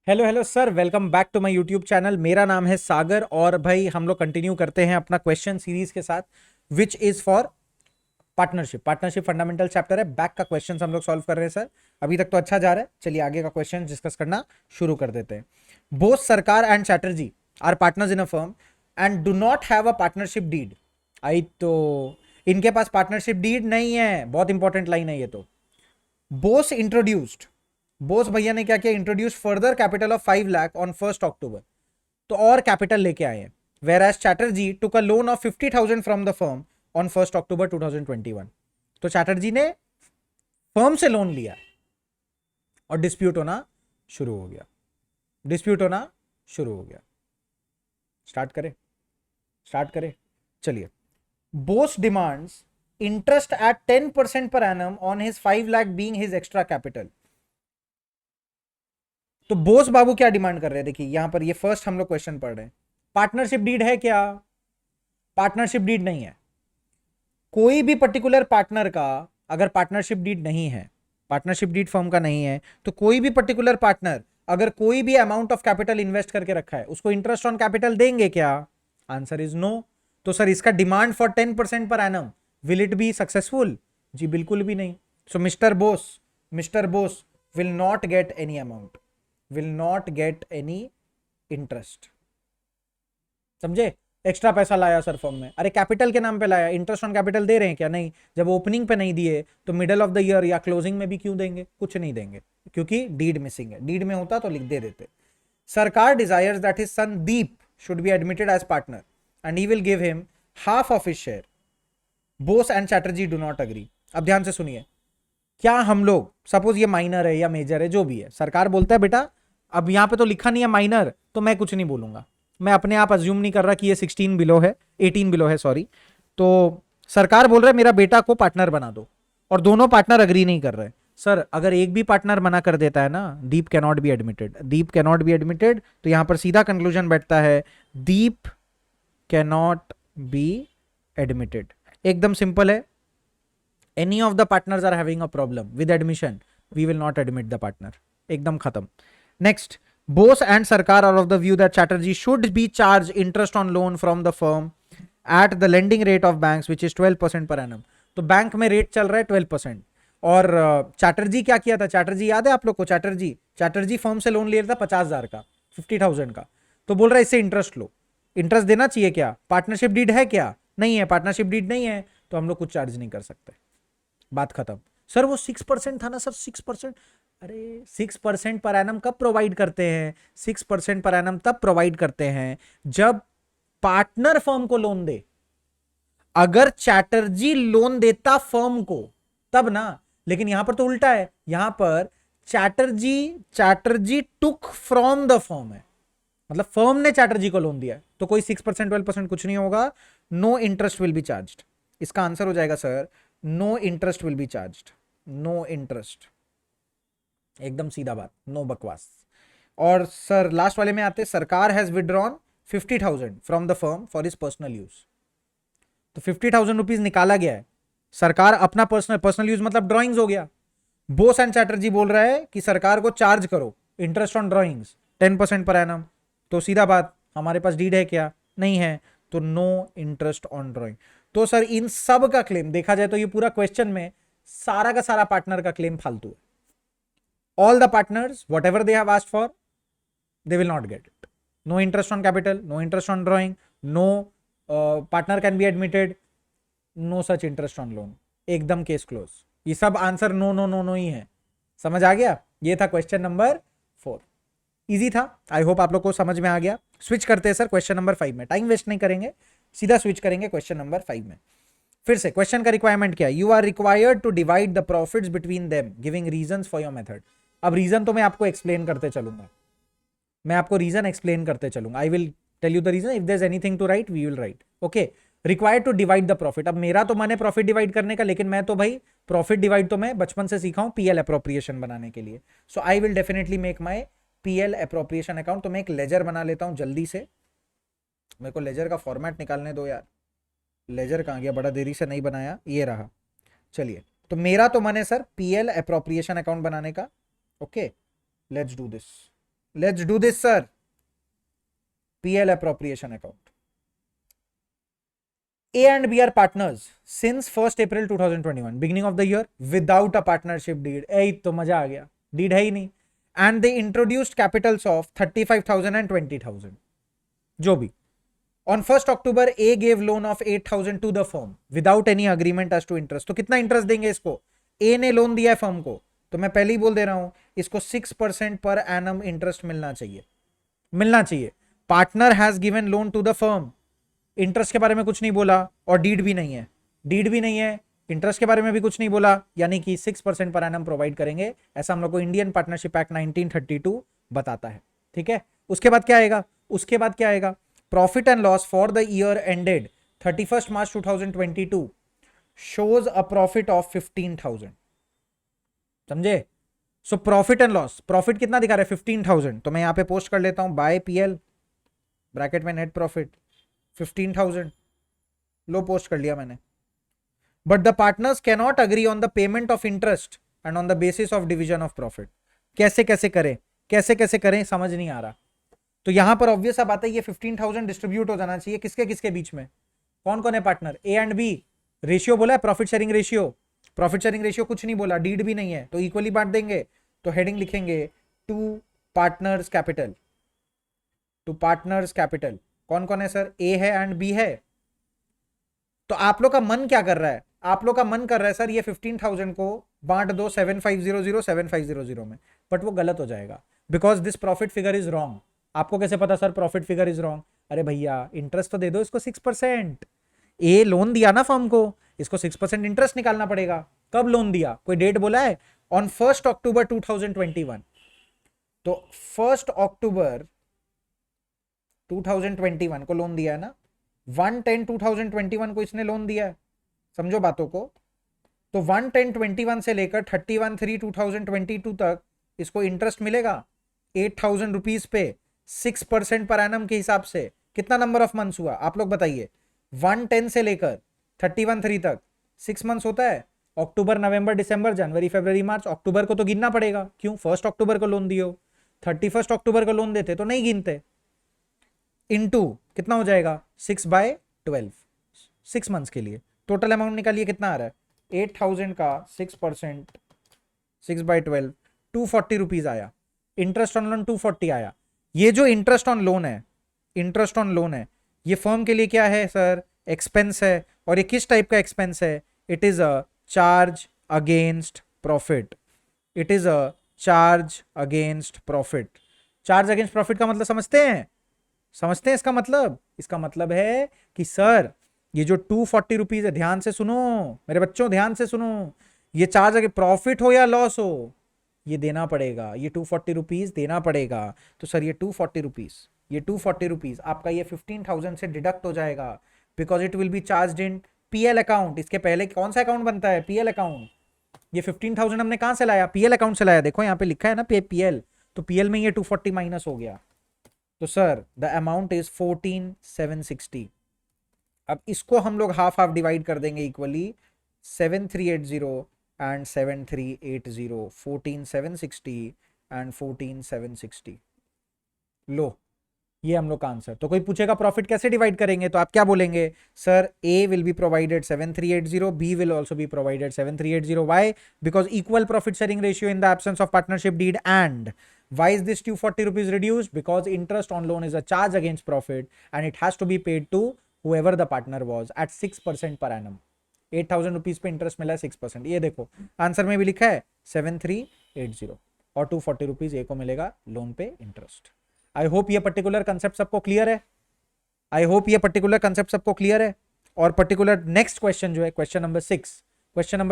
Hello hello sir, welcome back to my YouTube channel. मेरा नाम है सागर और भाई हम लोग कंटिन्यू करते हैं अपना क्वेश्चन सीरीज के साथ which is for partnership. Partnership fundamental chapter है, बैक का क्वेश्चन हम लोग सॉल्व कर रहे हैं सर। अभी तक तो अच्छा जा रहा है, चलिए आगे का क्वेश्चन डिस्कस करना शुरू कर देते हैं। Both Sarkar and Chatterjee are partners in a firm and do not have a partnership deed. आई तो इनके पास पार्टनरशिप डीड नहीं है, बहुत इंपॉर्टेंट लाइन है ये तो। बोस इंट्रोड्यूस्ड, बोस भैया ने क्या किया, introduce further capital of 5 lakh on 1 October. तो और कैपिटल लेके आए हैं। Whereas Chatterjee took a loan of 50,000 from the firm on 1 October 2021। तो चैटर्जी ने फर्म से लोन लिया और डिस्प्यूट होना शुरू हो गया। डिस्प्यूट होना शुरू हो गया। स्टार्ट करें, स्टार्ट करें, चलिए। Bose demands interest eight 10% per annum on his 5 lakh being his extra capital. तो बोस बाबू क्या डिमांड कर रहे हैं, देखिए यहां पर ये फर्स्ट हम लोग क्वेश्चन पढ़ रहे हैं। पार्टनरशिप डीड है क्या? पार्टनरशिप डीड नहीं है। कोई भी पर्टिकुलर पार्टनर का अगर पार्टनरशिप डीड नहीं है, पार्टनरशिप डीड फर्म का नहीं है, तो कोई भी पर्टिकुलर पार्टनर अगर कोई भी अमाउंट ऑफ कैपिटल इन्वेस्ट करके रखा है उसको इंटरेस्ट ऑन कैपिटल देंगे क्या? Answer is no. तो सर इसका demand for 10% per annum, will it be successful? जी बिल्कुल भी नहीं। So mister Bose will not get any amount, will not get any interest. समझे? एक्स्ट्रा पैसा लाया सर फर्म में, अरे कैपिटल के नाम पे लाया, इंटरेस्ट ऑन कैपिटल दे रहे हैं क्या? नहीं। जब ओपनिंग पे नहीं दिए तो मिडल ऑफ द ईयर या क्लोजिंग में भी क्यों देंगे? कुछ नहीं देंगे, क्योंकि डीड मिसिंग है। डीड में होता तो लिख दे देते। Sarkar desires that his son Deep should be admitted as partner and he will give him half of his share. Bose and Chatterjee do not agree. अब ध्यान से सुनिए, क्या हम लोग सपोज ये माइनर है या मेजर है जो भी है, सरकार बोलता है बेटा, अब यहां पे तो लिखा नहीं है माइनर, तो मैं कुछ नहीं बोलूंगा। मैं अपने आप अज्यूम नहीं कर रहा कि ये 16 बिलो है, 18 बिलो है, सॉरी। तो सरकार बोल रहा है मेरा बेटा को पार्टनर बना दो, और दोनों पार्टनर अग्री नहीं कर रहे। सर अगर एक भी पार्टनर मना कर देता है ना, deed can not be admitted, deed can not be admitted, तो यहां पर सीधा कंक्लूजन बैठता है, deed can not be admitted. एकदम सिंपल है। any of the partners are having a problem with admission, we will not admit the partner. एकदम खत्म। Next, Bose and Sarkar are of the view that Chatterjee should be charged interest on loan from the firm at the lending rate of banks which is 12% per annum. तो bank में rate चल रहा है 12%। और चैटर्जी क्या किया था? चैटर्जी याद है आप लोग को? चैटर्जी फर्म से लोन ले रहा था 50,000 का, 50,000 का। तो बोल रहा है इससे इंटरेस्ट लो, इंटरेस्ट देना चाहिए क्या? पार्टनरशिप डीड है क्या? नहीं है। पार्टनरशिप डीड नहीं है तो हम लोग कुछ चार्ज नहीं कर सकते, बात खत्म। सर वो 6% था ना सर, 6%। अरे 6% पर एनम कब प्रोवाइड करते हैं? 6% पर एनम तब प्रोवाइड करते हैं जब पार्टनर फर्म को लोन दे। अगर चैटर्जी लोन देता फर्म को तब ना, लेकिन यहां पर तो उल्टा है। यहां पर Chatterjee Chatterjee took from the firm है, मतलब फर्म ने चैटर्जी को लोन दिया, तो कोई 6% 12% कुछ नहीं होगा। No interest will be charged. इसका आंसर हो जाएगा sir, no interest will be charged. No interest, एकदम सीधा बात, नो बकवास। और सर लास्ट वाले में आते, सरकार has withdrawn 50,000 from the firm for his personal use. तो 50,000 रुपीज निकाला गया है, सरकार अपना पर्सनल यूज मतलब ड्रॉइंग्स हो गया। बोस एंड चैटर्जी बोल रहा है कि सरकार को चार्ज करो interest on drawings 10% per annum. तो सीधा बात, हमारे पास डीड है क्या? नहीं है, तो नो इंटरेस्ट ऑन ड्रॉइंग। तो सर इन सब का क्लेम देखा जाए तो ये पूरा क्वेश्चन में सारा का सारा पार्टनर का क्लेम फालतू है। All the partners what ever they have asked for, they will not get it. No interest on capital, no interest on drawing, no partner can be admitted, no such interest on loan. एकदम case close. ये सब answer no no no no ही है। समझ आ गया? ये था question number 4। Easy था, आई होप आप लोग को समझ में आ गया। स्विच करते हैं सर क्वेश्चन नंबर 5 में, टाइम वेस्ट नहीं करेंगे, सीधा स्विच करेंगे क्वेश्चन नंबर 5 में। फिर से क्वेश्चन का रिक्वायरमेंट क्या है? You are required to divide the profits between them giving reasons for your method. अब रीजन तो मैं आपको एक्सप्लेन करते चलूंगा, मैं आपको रीजन एक्सप्लेन करते चलूंगा। I will tell you the reason, if there is anything to write we will write. Okay, required to divide the profit. अब मेरा तो मन है प्रॉफिट डिवाइड करने का, लेकिन मैं तो भाई प्रॉफिट डिवाइड तो मैं बचपन से सीखा हूं पीएल अप्रोप्रिएशन बनाने के लिए। So I will definitely make my PL appropriation account. तो मैं एक लेजर बना लेता हूं जल्दी से, मेरे को लेजर का फॉर्मेट निकालने दो यार। लेजर कहाँ गया? बड़ा देरी से नहीं बनाया, ये रहा। चलिए, तो मेरा तो मन है सर पीएल अप्रोप्रिएशन अकाउंट बनाने का। Okay, let's do this. Let's do this sir. PL appropriation account. A and B are partners since 1st April 2021, beginning of the year, without a partnership deed. ए तो मजा आ गया, deed है ही नहीं. And they introduced capitals of 35,000 and 20,000. जो भी. On 1st October, A gave loan of 8,000 to the firm without any agreement as to interest. तो कितना interest देंगे इसको? A ने लोन दिया है फर्म को, तो मैं पहले ही बोल दे रहा हूं इसको 6% पर एनम इंटरेस्ट मिलना चाहिए, मिलना चाहिए. Partner has given loan to the firm, interest के बारे में कुछ नहीं बोला और डीड भी नहीं है, डीड भी नहीं है, इंटरेस्ट के बारे में भी कुछ नहीं बोला, यानी कि 6% पर एनम प्रोवाइड करेंगे. ऐसा हम लोग को इंडियन पार्टनरशिप एक्ट 1932 बताता है. ठीक है. उसके बाद क्या आएगा? उसके बाद क्या आएगा? Profit and loss for the year ended 31st March 2022 shows a profit of 15,000. समझे? So profit and loss, profit कितना दिखा रहा है? 15,000. तो मैं यहां पे पोस्ट कर लेता हूं बाय PL ब्रैकेट में नेट प्रॉफिट 15,000. लो पोस्ट कर लिया मैंने. But the partners can not agree on the payment of interest and on the basis of division of profit. कैसे कैसे करें, कैसे कैसे करें, समझ नहीं आ रहा. तो यहां पर ऑब्वियस बात है, ये 15,000 डिस्ट्रीब्यूट हो जाना चाहिए. किसके किसके बीच में? कौन कौन है partner? A and B. Ratio बोला है, profit sharing ratio. Profit sharing ratio कुछ नहीं बोला, डीड भी नहीं है, तो इक्वली बांट देंगे. तो हेडिंग लिखेंगे to partners capital. To partners capital कौन कौन है सर? A है एंड B है. तो आप लोग का मन क्या कर रहा है? आप लोग का मन कर रहा है सर ये 15,000 को बांट दो 7500 7500 में, बट वो गलत हो जाएगा because this profit figure is wrong. आपको कैसे पता sir profit figure is wrong? अरे भैया इंटरेस्ट तो दे दो इसको 6%. ए लोन दिया ना फर्म को, इसको 6% इंटरेस्ट निकालना पड़ेगा. कब लोन दिया? कोई डेट बोला है? On 1st October 2021. तो 1st October 2021 को लोन दिया है ना. 1/10/2021 को इसने लोन दिया है. समझो बातों को. तो 1/10/21 से लेकर 31/3/2022 तक इसको इंटरेस्ट मिलेगा 8,000 रुपीज पे 6% पर एनम के हिसाब से. कितना नंबर ऑफ मंथ्स हुआ आप लोग बताइए? 1/10 से लेकर 31/3 तक 6 मंथ्स होता है. अक्टूबर नवंबर दिसंबर जनवरी फरवरी मार्च. अक्टूबर को तो गिनना पड़ेगा, क्यों? 1st October को लोन दियो. 31st October को लोन देते तो नहीं गिनते. इनटू कितना हो जाएगा? 6/12 6 मंथ्स के लिए. टोटल अमाउंट निकालिए कितना आ रहा है? 8,000 का 6% 6/12 240 रुपीज आया. इंटरेस्ट ऑन लोन 240 आया. ये जो इंटरेस्ट ऑन लोन है, इंटरेस्ट ऑन लोन है, ये फर्म के लिए क्या है सर? एक्सपेंस है. और ये किस टाइप का एक्सपेंस है? It is a charge against profit. It is a charge against profit. Charge against profit का मतलब समझते हैं? समझते हैं इसका मतलब? इसका मतलब है कि सर ये जो 240 रुपीज है, ध्यान से सुनो मेरे बच्चों, ध्यान से सुनो, ये चार्ज अगे प्रॉफिट हो या लॉस हो, ये देना पड़ेगा. ये 240 रुपीज देना पड़ेगा. तो सर ये 240 रुपीज, ये 240 रुपीज आपका ये 15,000 से डिडक्ट हो जाएगा because it will be charge in PL account. इसके पहले कौन सा अकाउंट बनता है? PL account. ये 15,000 हमने कहां से लाया? PL अकाउंट से लाया. देखो यहाँ पे लिखा है ना PL, तो PL में ये 240 माइनस हो गया. तो सर द अमाउंट इज 14,760. अब इसको हम लोग हाफ हाफ डिवाइड कर देंगे इक्वली. 7,380 and 7,380 14,760 and 14,760. लो ये हम लोग का आंसर. तो कोई पूछेगा प्रॉफिट कैसे डिवाइड करेंगे, तो आप क्या बोलेंगे? Sir A will be provided 7,380, B will also be provided 7,380. Why? Because equal profit sharing ratio in the absence of partnership deed. And why is this 240 rupees reduced? Because interest on loan is a charge against profit and it has to be paid to whoever the partner was at 6% per annum. 8,000 rupees पे interest मिला है 6%. ये देखो answer में भी लिखा है 7,380 और 240 रुपीज ए को मिलेगा लोन पे इंटरेस्ट. आई होप ये पर्टिकुलर कंसेप्ट सबको क्लियर है. आई होप ये पर्टिकुलर कंसेप्ट सबको क्लियर है. और पर्टिकुलर नेक्स्ट क्वेश्चन जो है क्वेश्चन नंबर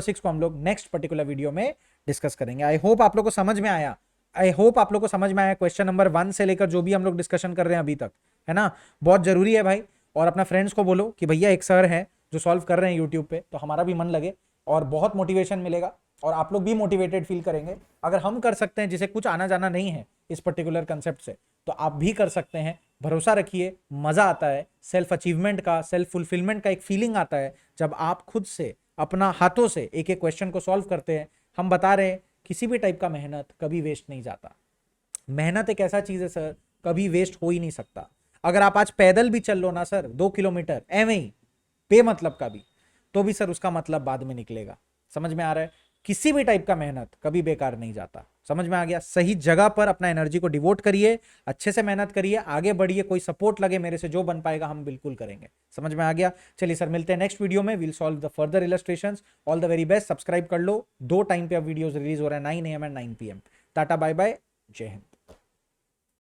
6 को हम लोग नेक्स्ट पर्टिकुलर वीडियो में डिस्कस करेंगे. आई होप आप लोग को समझ में आया. आई होप आप लोग को समझ में आया. क्वेश्चन नंबर 1 से लेकर जो भी हम लोग डिस्कशन कर रहे हैं अभी तक, है ना, बहुत जरूरी है भाई. और अपना फ्रेंड्स को बोलो कि भैया एक सर है जो सॉल्व कर रहे हैं यूट्यूब पे, तो हमारा भी मन लगे और बहुत मोटिवेशन मिलेगा और आप लोग भी मोटिवेटेड फील करेंगे. अगर हम कर सकते हैं जिसे कुछ आना जाना नहीं है इस पर्टिकुलर कंसेप्ट से, तो आप भी कर सकते हैं. भरोसा रखिए, मजा आता है. सेल्फ अचीवमेंट का, सेल्फ फुलफिलमेंट का एक फीलिंग आता है जब आप खुद से अपना हाथों से एक एक क्वेश्चन को सॉल्व करते हैं. हम बता रहे हैं किसी भी टाइप का मेहनत कभी वेस्ट नहीं जाता. मेहनत एक ऐसा चीज है सर, कभी वेस्ट हो ही नहीं सकता। अगर आप आज पैदल भी चल लो ना सर 2 किलोमीटर एवं ही बेमतलब का भी, तो भी सर उसका मतलब बाद में निकलेगा। समझ में आ रहा है? किसी भी टाइप का मेहनत कभी बेकार नहीं जाता। समझ में आ गया? सही जगह पर अपना एनर्जी को डिवोट करिए, अच्छे से मेहनत करिए, आगे बढ़िए। कोई सपोर्ट लगे मेरे से, जो बन पाएगा हम बिल्कुल करेंगे। समझ में आ गया? चलिए सर, मिलते हैं नेक्स्ट वीडियो में। Will solve the further illustrations. All the very best. Subscribe कर लो, 2 टाइम पे अब वीडियोस रिलीज हो रहे हैं, 9 AM and 9 PM। Tata bye bye, जय हिंद।